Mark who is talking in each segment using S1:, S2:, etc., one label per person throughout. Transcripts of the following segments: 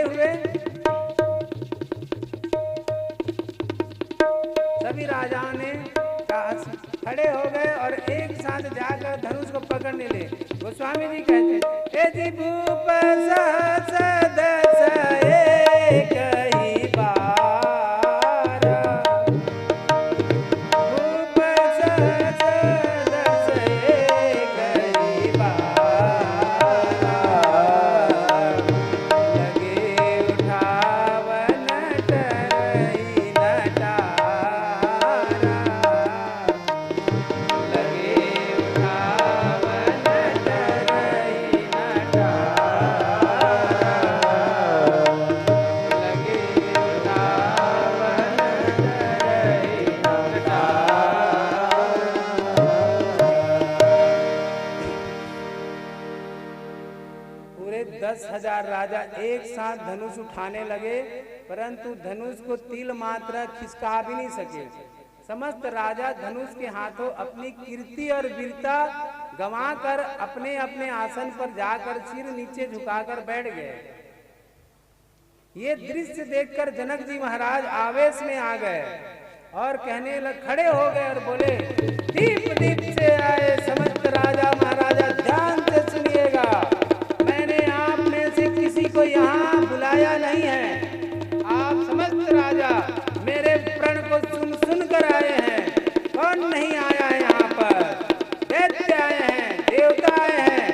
S1: हुए सभी राजाओं ने खड़े हो गए और एक साथ जाकर धनुष को पकड़ने ले। गोस्वामी जी कहते यदि भूप सहस दस एक ही बार, भूप सहस दस एक ही बार, लगे उठावन टरई नटारा, लगे उठावन टरई नटारा, लगे उठावन टरई नटारा। पूरे 10,000 राजा एक साथ धनुष उठाने लगे, परंतु धनुष को तिल मात्रा खिसका भी नहीं सके। समस्त राजा धनुष के हाथों अपनी कीर्ति और वीरता गंवाकर अपने अपने आसन पर जाकर सिर नीचे झुकाकर बैठ गए। ये दृश्य देखकर जनक जी महाराज आवेश में आ गए और कहने लगे, खड़े हो गए और बोले, दीप दीप से आए समस्त राजा महाराजा, ध्यान से सुनिएगा, मैंने आप में से किसी को यहाँ बुलाया नहीं है। आप समस्त राजा मेरे प्रण को सुन सुन कर आए हैं। कौन नहीं आया है यहाँ पर? दैत्य आए हैं, देवता आए हैं,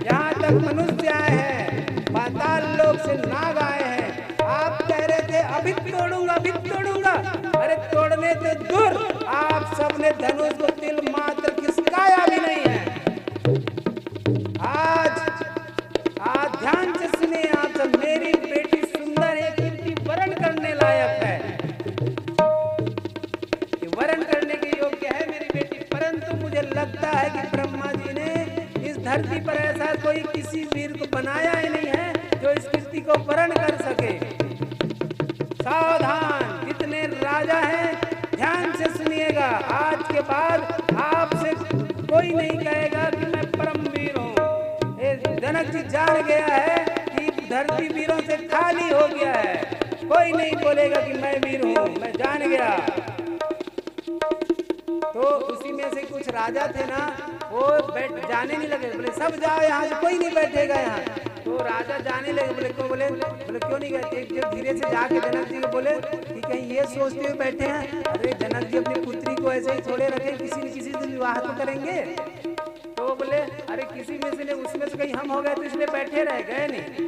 S1: यहाँ तक मनुष्य आए हैं, पाताल लोक से नाग आए हैं। आप कह रहे थे अभी तोड़ूंगा, अभी तोड़ूंगा, अरे तोड़ने से दूर आप सबने धनुष को तिल मात्र खिसकाया भी नहीं है। आज ध्यान से सुने आप सब, मेरी बेटी सुंदर है, कीर्ति वरण करने लायक है, वरण करने के योग्य है मेरी बेटी, परंतु मुझे लगता है कि ब्रह्मा जी ने इस धरती पर ऐसा कोई किसी वीर को बनाया ही नहीं है जो इस कीर्ति को वरण कर सके। सावधान, जितने राजा हैं ध्यान से सुनिएगा, आज के बाद आपसे कोई नहीं कहेगा कि मैं परम वीर हूँ। जनक जी जान गया है कि धरती वीरों से खाली हो गया है, कोई नहीं बोलेगा कि मैं वीर हूँ, मैं जान गया। तो उसी में से कुछ राजा थे ना, वो जाने नहीं लगे, बोले सब जाओ यहाँ से, कोई नहीं बैठेगा यहाँ। तो राजा जाने लगे, बोले क्यों? बोले क्यों नहीं गए? एक जब धीरे से जाके जनक जी को बोले कि कहीं ये सोचते हुए बैठे हैं, अरे जनक जी अपनी पुत्री को ऐसे ही छोड़े रखे, किसी न किसी से विवाह तो करेंगे। तो बोले अरे किसी में से नहीं, उसमें से कहीं हम हो गए तो इसलिए बैठे रह गए नहीं।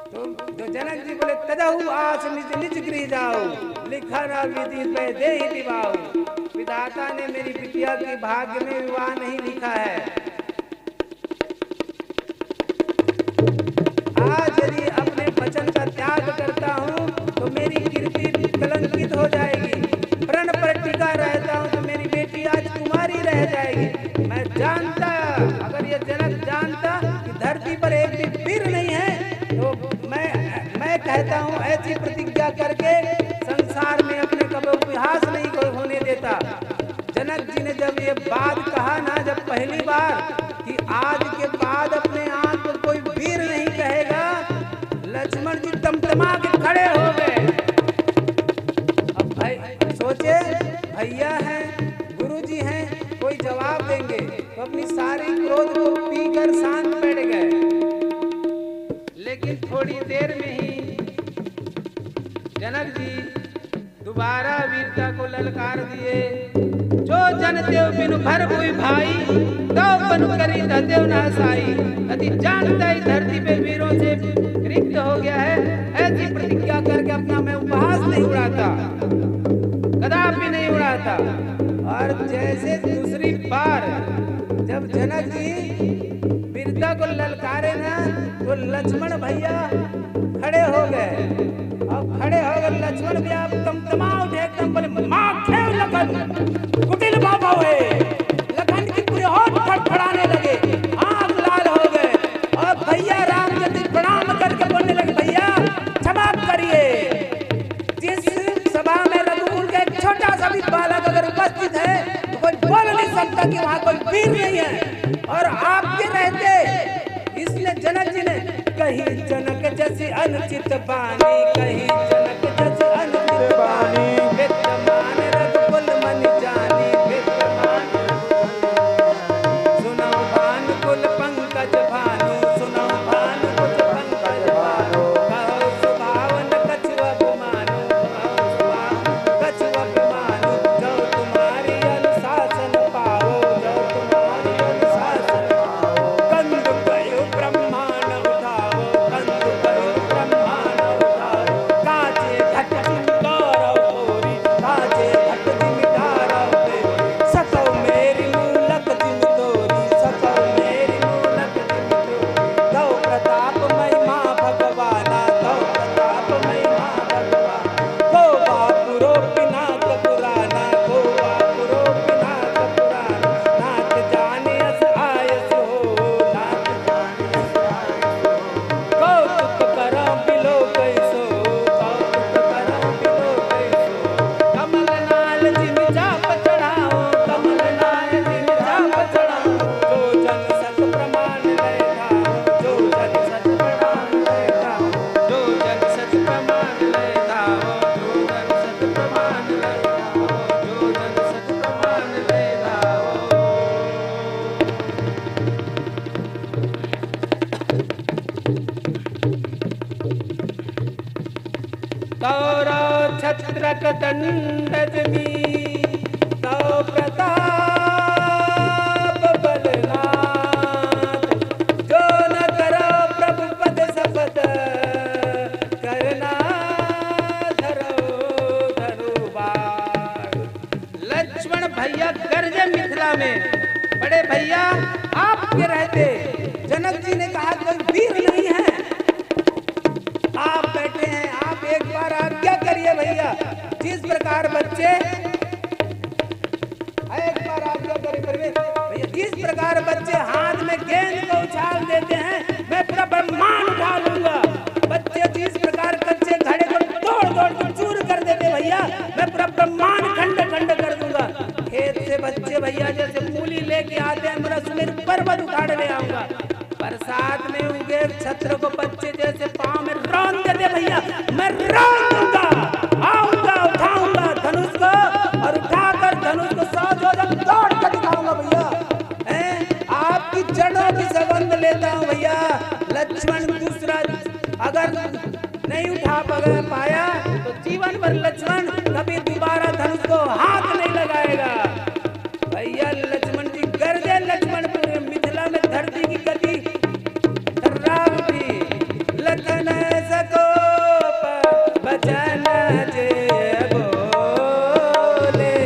S1: तो जनक जी बोले तजहु आस निज निज गृह जाओ, लिखा ना विधि पे दे ही विवाह। विधाता ने मेरी बिटिया के भाग्य में विवाह नहीं लिखा है। आज यदि अपने वचन का त्याग करता हूँ तो मेरी कीर्ति कलंकित हो जाएगी, प्रण पर टिका रहता हूँ तो मेरी बेटी आज कुमारी रह जाएगी। मैं जानता, अगर ये जनक जानता कि धरती पर एक भी वीर नहीं है, तो मैं कहता हूँ ऐसी प्रतिज्ञा करके संसार में अपने कभी उपहास नहीं होने देता। जनक जी ने जब ये बात कहा ना, जब पहली बार कि आज के बाद अपने आप को कोई वीर नहीं कहेगा, लक्ष्मण जी तमतमा के खड़े हो गए। अब भाई सोचे, भैया हैं, गुरुजी हैं, कोई जवाब देंगे, तो अपनी सारी क्रोध को पीकर शांत बैठ गए। लेकिन थोड़ी देर में ही जनक जी दोबारा वीरता को ललकार दिए, जो जन देव बिनु भर हुई भाई, तो बनु करी देव न साई। यदि जानता ही धरती पे वीरों से रिक्त हो गया है, ऐसी प्रतिज्ञा करके अपना मैं उपहास नहीं उड़ाता, कदापि नहीं उड़ाता। और जैसे दूसरी बार जब जनक जी वीरता को ललकारे ना, तो लक्ष्मण भैया खड़े हो गए। अब खड़े हो गए लक्ष्मण भी आप तमतमा उठे, एकदम बोले मां खेव लखन कुटिल बाबा हुए। लखन की पूरे होठ फड़फड़ाने लगे, आंख लाल हो गए, और भैया रामचंद्र जी प्रणाम करके बोलने लगे, भैया क्षमा करिए, जिस सभा में रघुकुल का एक छोटा सा भी बालक अगर उपस्थित है तो कोई बोल नहीं सकता कि वहां कोई वीर नहीं है, और आपके रहते। इसलिए जनक जी ने कही जनक जैसी अनुचित बानी, कही जनक जस अनुचित बानी। विद्यमान रघुकुल मन जानी, विद्यमान सुनौ भानुकुल पंकज भानु, सुनौ भानुकुल पंकज भानु। कहो सुभावन कछु अभिमानु, कहो सुभावन कछु अभिमानु। जो तुम्हारी अनुशासन पाओ, जो तुम्हारी अनुशासन पाओ। कंद कयो ब्रह्मांड उठाओ, कंद कयो ब्रह्मांड उठाओ। काजे घट चिंतारौ होरी, काजे घट चिंतारौ होरी। सकौ मेरी मूलक जिम तोरी, सकौ मेरी मूलक जिम तोरी। दौ प्रताप महिमा भगवाना, दौ प्रताप महिमा भगवाना। को बापुरो पिनाक पुराना, को बापुरो पिनाक पुराना। नाथ जाने अस आयस हो, नाथ जाने अस आयस हो। कौतुक करौ बिलो कैसो, कौतुक करौ बिलो कैसो। कमल नाल जिन चाप चढ़ाओ, कमल नाल जिन चाप चढ़ाओ। जो जन सत प्रमाण लय धाओ, जो जन सत प्रमाण लय धाओ। जो जन सत प्रमाण लय धाओ, जो जन सत प्रमाण लय धाओ। जो जन सत प्रमाण लय धाओ। कौरव छत्रक दंड जमी, तौ प्रताप बलनाथ। जो न करो प्रभु पद शपथ, करना धरो धनुबाण। लक्ष्मण भैया गर्जे मिथिला में, बड़े भैया आपके रहते जनक जी ने कहा कोई वीर नहीं है। आप बैठे हैं, आप एक बार आज्ञा करिए भैया। जिस प्रकार बच्चे एक बार आज्ञा करिए भैया, जिस प्रकार बच्चे हाथ में गेंद को उछाल देते हैं, मैं पूरा ब्रह्मांड उठा लूंगा। बच्चे जिस प्रकार कच्चे घड़े को तोड़ तोड़ के चूर कर देते भैया, मैं पूरा ब्रह्मांड खंड खंड कर दूंगा। खेत से बच्चे भैया जैसे मूली लेके आते हैं, मेरा सुमेर पर्वत उखाड़ ले आऊंगा। बरसात में उगे छत्र को बच्चे जैसे पांव में रौंद देते भैया, मैं रौंद दूंगा। आऊंगा, उठाऊंगा धनुष को और उठाकर धनुष को 100 जोजन दौड़ कर दिखाऊंगा भैया। आपकी जड़ों की सगंध लेता हूँ भैया। लक्ष्मण दूसरा अगर नहीं उठा पाया तो जीवन भर लक्ष्मण कभी दोबारा धनुष को हाथ नहीं लगाएगा भैया। लक्ष्मण जी गर्जे, लक्ष्मण पूरे मिथिला में धरती की गति राम भी। लखन सकोप बचन जे बोले,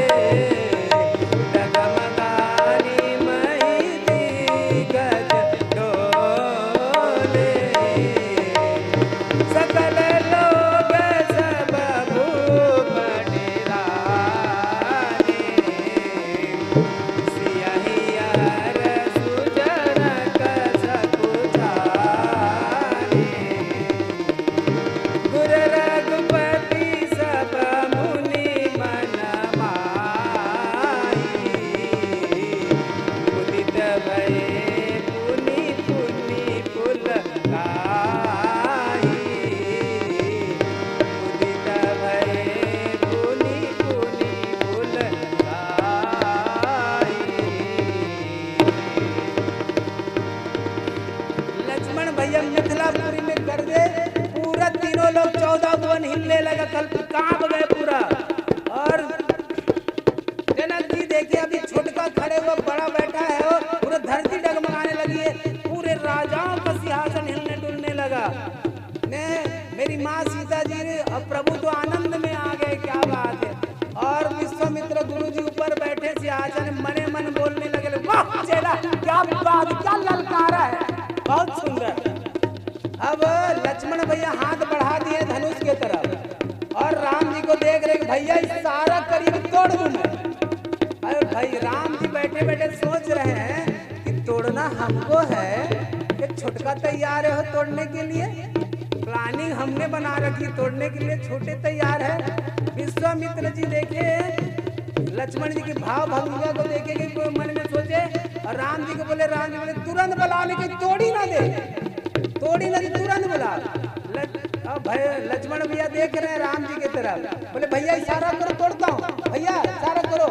S1: डगमगानी मही दिग्गज डोले। सकल लोग सब भूप निराले, सियहियर सुजनक सकुचारे। गुर रघुपति सब मुनि मन माही, उदित भये पुनि पुनि पुल गाही। उदित भये पुनि पुनि पुल गाही। लक्ष्मण भैया मिथिलापुरी में गर्जे, पूरा तीनों लोग 14 भुवन हिलने लगा, कल कांप गए पूरा। और जनक जी देखिए अभी छोटका खड़े हुआ, बड़ा बैठा है, और पूरा धरती डगमगाने लगी है। पूरे राजाओं का सिंहासन हिलने डुलने लगा। मेरी माँ सीता जी और प्रभु तो आनंद में आ गए, क्या बात है। और विश्वामित्र गुरु जी ऊपर बैठे सिंहासन, मने मन बोलने लगे, वाह चेला क्या बात, क्या ललकारा है, बहुत सुंदर। अब लक्ष्मण भैया हाथ बढ़ा दिए धनुष के तरफ, और राम जी को देख रहे भैया इस सारा करीब तोड़ दूं मैं। अरे भाई राम जी बैठे बैठे सोच रहे हैं कि तोड़ना हमको है, ये छोटका तैयार है तोड़ने के लिए। प्लानिंग हमने बना रखी तोड़ने के लिए, छोटे तैयार है। विश्वामित्र जी देखे लक्ष्मण जी के भाव भंगिमा को देखे कि कोई मन में सोचे, और राम जी को बोले, राम जी बोले तुरंत बुला ले, तोड़ी ना दे, तोड़ी ना दे, तुरंत बुला। अब भाई लक्ष्मण भैया देख रहे हैं राम जी की तरफ, बोले भैया इशारा करो तोड़ता हूँ, भैया इशारा करो।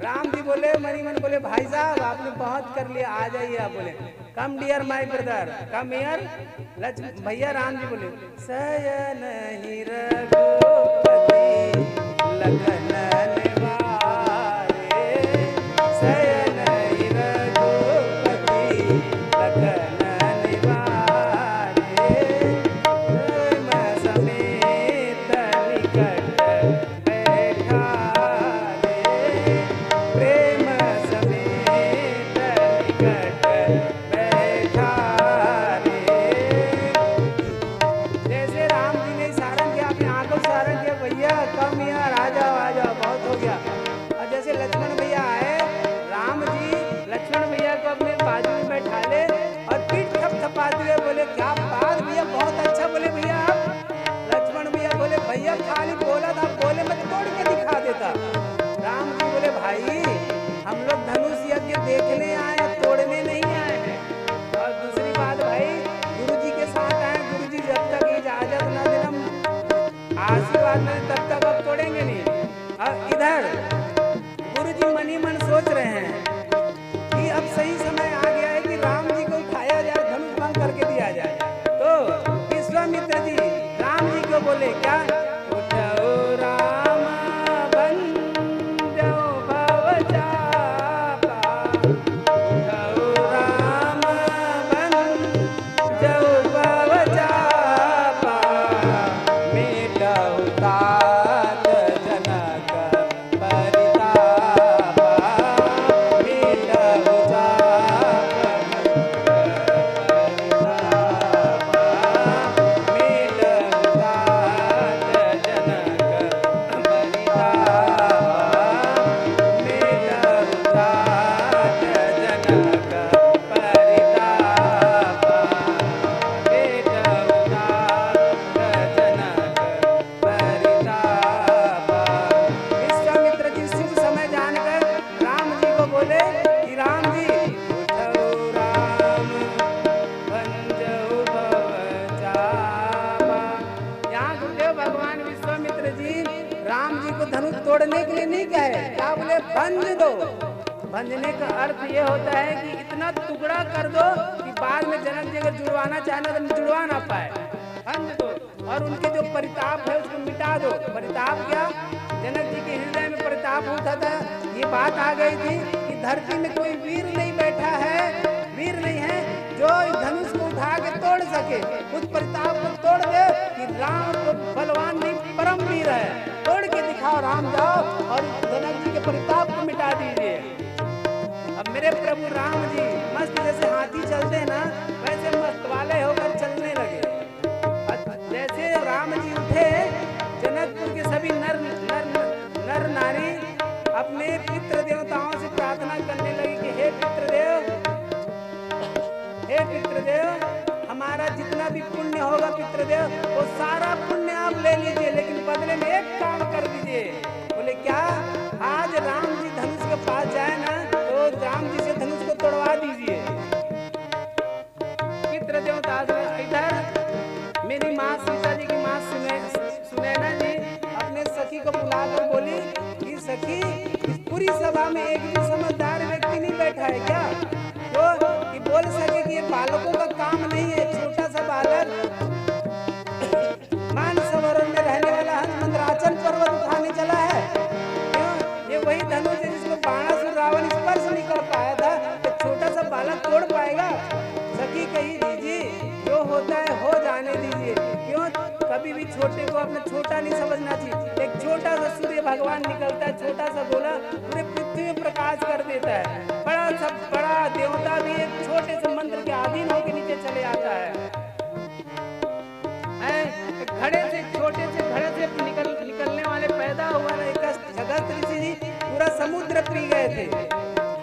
S1: राम जी बोले मनी मन बोले भाई साहब आपने बहुत कर लिया, आ जाइए आप। बोले come dear my brother, come here. Lakshman भैया राम जी बोले शयन ही रघुपति लखन निवारे, शयन ही रघुपति लखन खाली बोला था, बोले मैं तोड़ के दिखा देता। राम जी बोले भाई हम लोग धनुष यज्ञ देखने आए, तोड़ने नहीं आए हैं। और दूसरी बात भाई गुरु जी के साथ आए, गुरु जी जब तक इजाजत न देना आशीर्वाद न तब तक अब तोड़ेंगे नहीं। और इधर गुरु जी मन ही मन सोच रहे हैं कि अब सही समय आ गया है कि राम जी को उठाया जाए, धनुष भंग करके दिया जाए। तो विश्वामित्र जी राम जी को बोले क्या, तोड़ने के लिए नहीं कहे, क्या बोले भंज दो। भंजने का अर्थ ये होता है कि इतना टुकड़ा कर दो कि बाद में जनक जी अगर जुड़वाना चाहे तो जुड़वा ना पाए, भंज दो। और उनके जो परिताप है उसको मिटा दो। परिताप क्या, जनक जी के हृदय में परिताप उठा था, ये बात आ गई थी कि धरती में कोई वीर नहीं बैठा है, वीर नहीं है जो धनुष को उठा के तोड़ सके। उस परिताप को तोड़ दे कि राम तो बलवान नहीं परम वीर है, तोड़ के दिखाओ राम, जाओ और जनक जी के परिताप को मिटा दीजिए। अब मेरे प्रभु राम जी मस्त जैसे हाथी चलते हैं ना, वैसे मस्त वाले होकर चलने लगे। जैसे राम जी उठे, जनकपुर के सभी नर नारी अपने पितृ देवताओं से प्रार्थना करने लगी कि हे पितृदेव, हमारा जितना भी पुण्य होगा पितृदेव वो सारा पुण्य आप ले लीजिए, लेकिन बदले में एक काम कर दीजिए। बोले क्या, आज राम जी धनुष के पास जाए ना तो राम जी से धनुष को तोड़वा दीजिए। पितृदेवता इधर मेरी माँ सीता जी की माँ सुनैना जी अपने सखी को बुलाकर बोली कि सखी, इस पूरी सभा में एक भी समझदार व्यक्ति नहीं बैठा है क्या, जो कि बोल सके कि ये बालकों का काम नहीं है। छोटा सा बालक मानसरोवर में रहने वाला हंस मंदराचल पर्वत उठाने चला है, क्यों? ये वही धनुष है जिसको बाणासुर रावण स्पर्श नहीं कर पाया था, तो छोटा सा बालक तोड़ पाएगा? सखी कही दीजिए, जो होता है हो जाने दीजिए, क्यों? कभी भी छोटे को अपना छोटा नहीं समझना चाहिए। एक छोटा सा सूर्य भगवान निकलता है, छोटा सा गोला पूरे पृथ्वी में प्रकाश कर देता है। बड़ा देवता भी एक छोटे से मंत्र के अधीन होकर नीचे चले आता है। घड़े से, छोटे से घड़े से निकलने वाले पैदा हुआ ना एक अगस्त ऋषि जी पूरा समुद्र पी गए थे।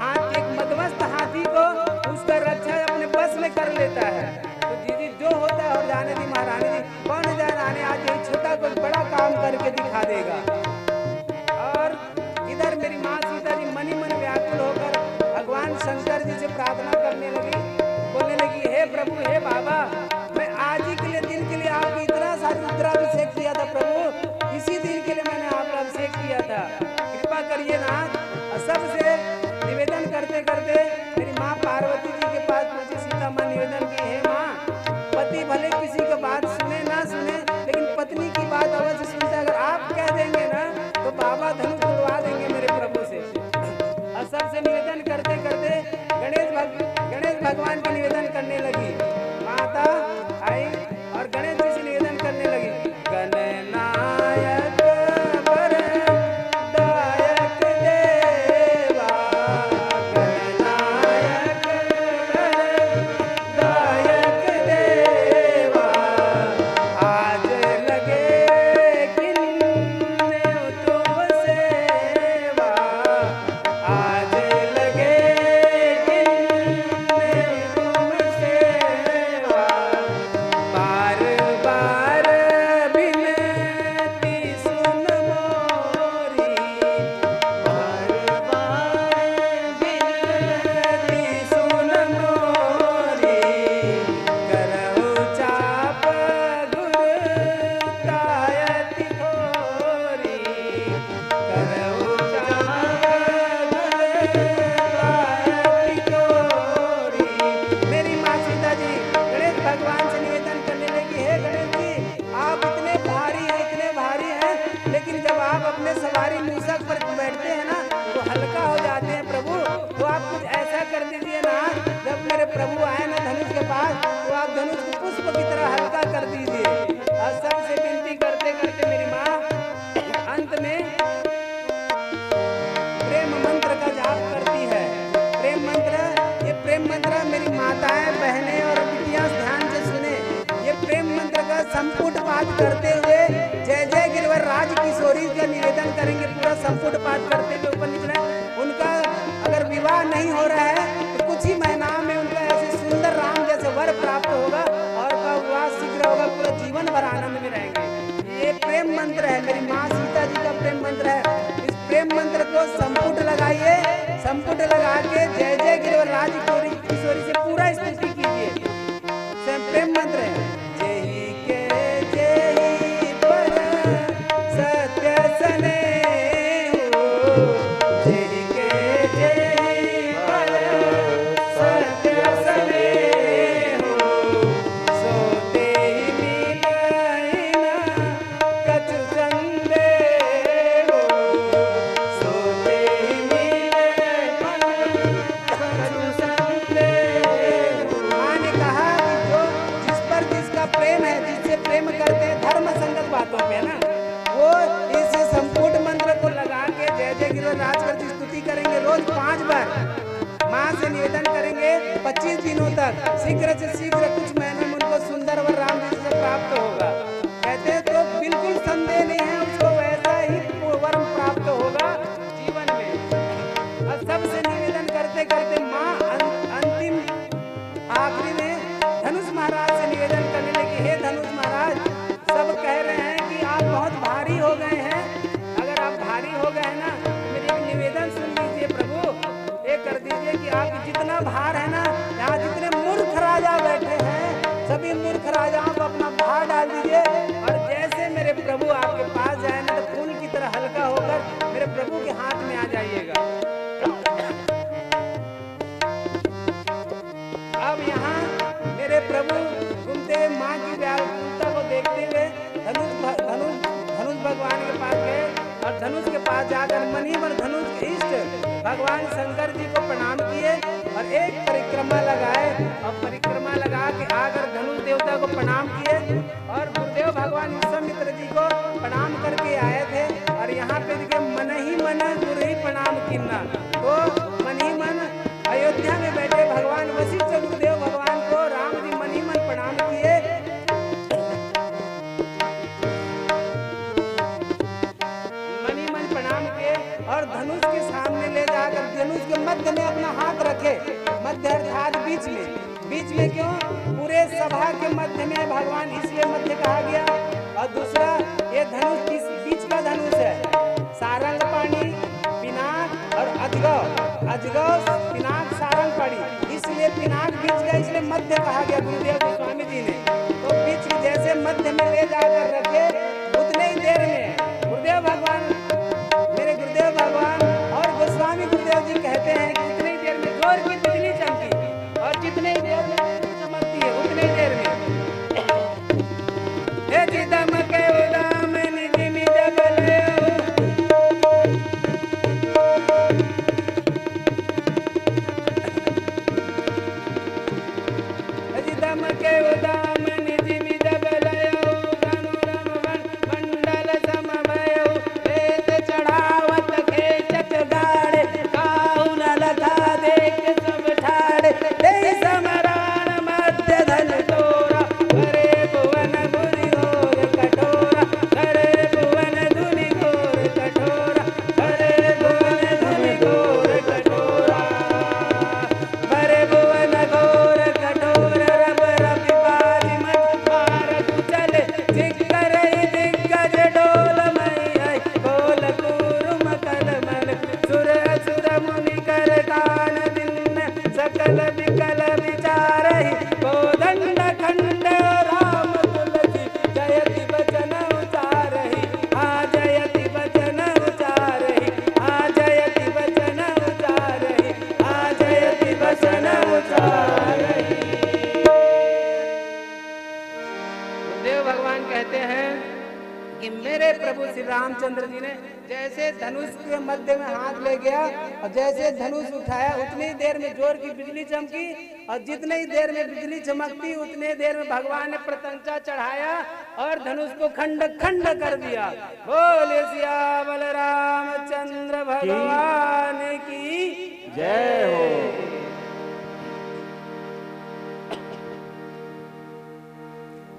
S1: हाथ एक मदमस्त हाथी को उसका रक्षा अपने बस में कर लेता है। तो दीदी जो होता है और जाने दी महारानी जी, कौन जाने आज यही छोटा कोई बड़ा काम करके दिखा देगा। और इधर मेरी माँ सीता जी मन ही मन व्याकुल होकर भगवान शंकर जी से प्रार्थना करने लगी, बोलने लगी हे प्रभु, हे बाबा, मैं आज ही के लिए दिन के लिए आपकी इतना संपुट पाठ करते हुए जय जय गिरवर राज किशोरी का निवेदन करेंगे। पूरा संपुट पाठ करते हुए ऊपर निकले। उनका अगर विवाह नहीं हो रहा है तो कुछ ही महीना में उनका ऐसे सुंदर राम जैसे वर प्राप्त होगा और का विवाह शीघ्र होगा। पूरा जीवन भर आनंद में रहेंगे। ये प्रेम मंत्र है, मेरी माँ सीता जी का प्रेम मंत्र है। इस प्रेम मंत्र को संपुट लगाइए। संपुट लगा के जय जय गिरवर राज किशोरी से पूरा स्तुति कीजिए। प्रेम मंत्र है। जय के जय पर सत्य सने हो, जय के जय पर सत्य सने हो, सोते मिलई न कछु संदेह हो, सोते मिलई न कछु संदेह हो। माँ ने कहा प्रेम है, जिससे प्रेम करते हैं धर्म संगत बातों पे ना, वो इस संपूर्ण मंत्र को लगा के जय जय गिरवर राजकर की स्तुति करेंगे। रोज 5 बार माँ से निवेदन करेंगे 25 दिनों तक। शीघ्र से शीघ्र कुछ महीने में उनको सुंदर वर राम जी से प्राप्त होगा। कहते हैं तो बिल्कुल संदेह नहीं है, उसको वैसा ही वर प्राप्त होगा जीवन में। और सबसे निवेदन करते करते माँ अंतिम आखिरी में धनुष महाराज से निवेदन करने लगी। हे धनुष महाराज, सब कह रहे हैं कि आप बहुत भारी हो गए हैं। अगर आप भारी हो गए हैं ना तो मेरी एक निवेदन सुन लीजिए प्रभु। ये कर दीजिए कि आप जितना भार है ना, यहाँ जितने मूर्ख राजा बैठे हैं सभी मूर्ख राजाओं को अपना भार डाल दीजिए और जैसे मेरे प्रभु आपके पास जाए ना तो फूल की तरह हल्का होकर मेरे प्रभु के हाथ में आ जाइएगा। अब यहाँ मेरे प्रभु घूमते माँ की व्याकुलता को देखते हुए धनुष भगवान के पास गए और धनुष के पास जाकर मन ही मन धनुष के इष्ट भगवान शंकर जी को प्रणाम किए और एक परिक्रमा लगाए और परिक्रमा लगा के आकर धनुष देवता को प्रणाम किए और गुरुदेव भगवान विश्वामित्र जी को प्रणाम करके आए थे। और यहाँ पे देखिए मन ही मन गुरु ही प्रणाम किन्ना, तो मन ही मन अयोध्या में बैठे भगवान वशिष्ठ गुरुदेव भगवान को राम जी मन ही मन प्रणाम किए। मन ही मन प्रणाम किए और धनुष के सामने ले जाकर धनुष के मध्य में अपना हाथ रखे। मध्य अर्थात बीच में क्यों? पूरे सभा के मध्य में भगवान इसलिए मध्य कहा गया। और दूसरा, ये धनुष किस बीच का धनुष है? सारंग पाणी, पिनाक और अजगव पिनाक सारंग पाणी, इसलिए पिनाक बीच का इसलिए मध्य कहा गया गुरुदेव गोस्वामी जी ने। तो बीच जैसे मध्य में ले जाकर रखे उतने ही देर में गुरुदेव भगवान, मेरे गुरुदेव भगवान और गोस्वामी गुरुदेव जी कहते हैं कि उतने ही देर में जोर की बिजली चमकी और जितने ही देर में चमकती है उतने ही देर में रामचंद्र जी ने जैसे धनुष के मध्य में हाथ ले गया और जैसे धनुष उठाया उतनी देर में जोर की बिजली चमकी और जितनी ही देर में बिजली चमकती उतने देर में भगवान ने प्रत्यंचा चढ़ाया और धनुष को खंड खंड कर दिया। बोले सियावर रामचंद्र भगवान की जय हो।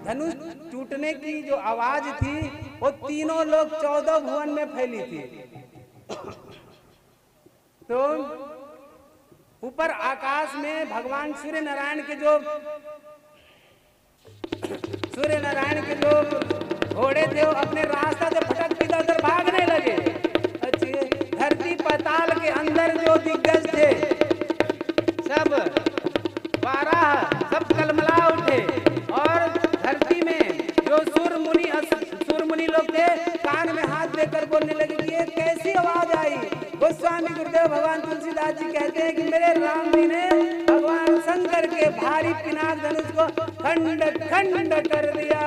S1: धनुष टूटने की जो आवाज थी वो तीनों लोग 14 भुवन में फैली थी। तो ऊपर आकाश में भगवान सूर्य नारायण के जो घोड़े थे वो अपने रास्ता से फटक इधर उधर भागने लगे। धरती पाताल के अंदर जो दिग्गज थे सब 12 सब कलमला उठे और धरती में जो सुर मुनि लोग थे कान में हाथ देकर बोलने लगे कि ये कैसी आवाज आई। गोस्वामी गुरुदेव भगवान तुलसीदास जी कहते हैं कि मेरे राम जी ने भगवान शंकर के भारी पिनाक धनुष को खंड खंड कर दिया।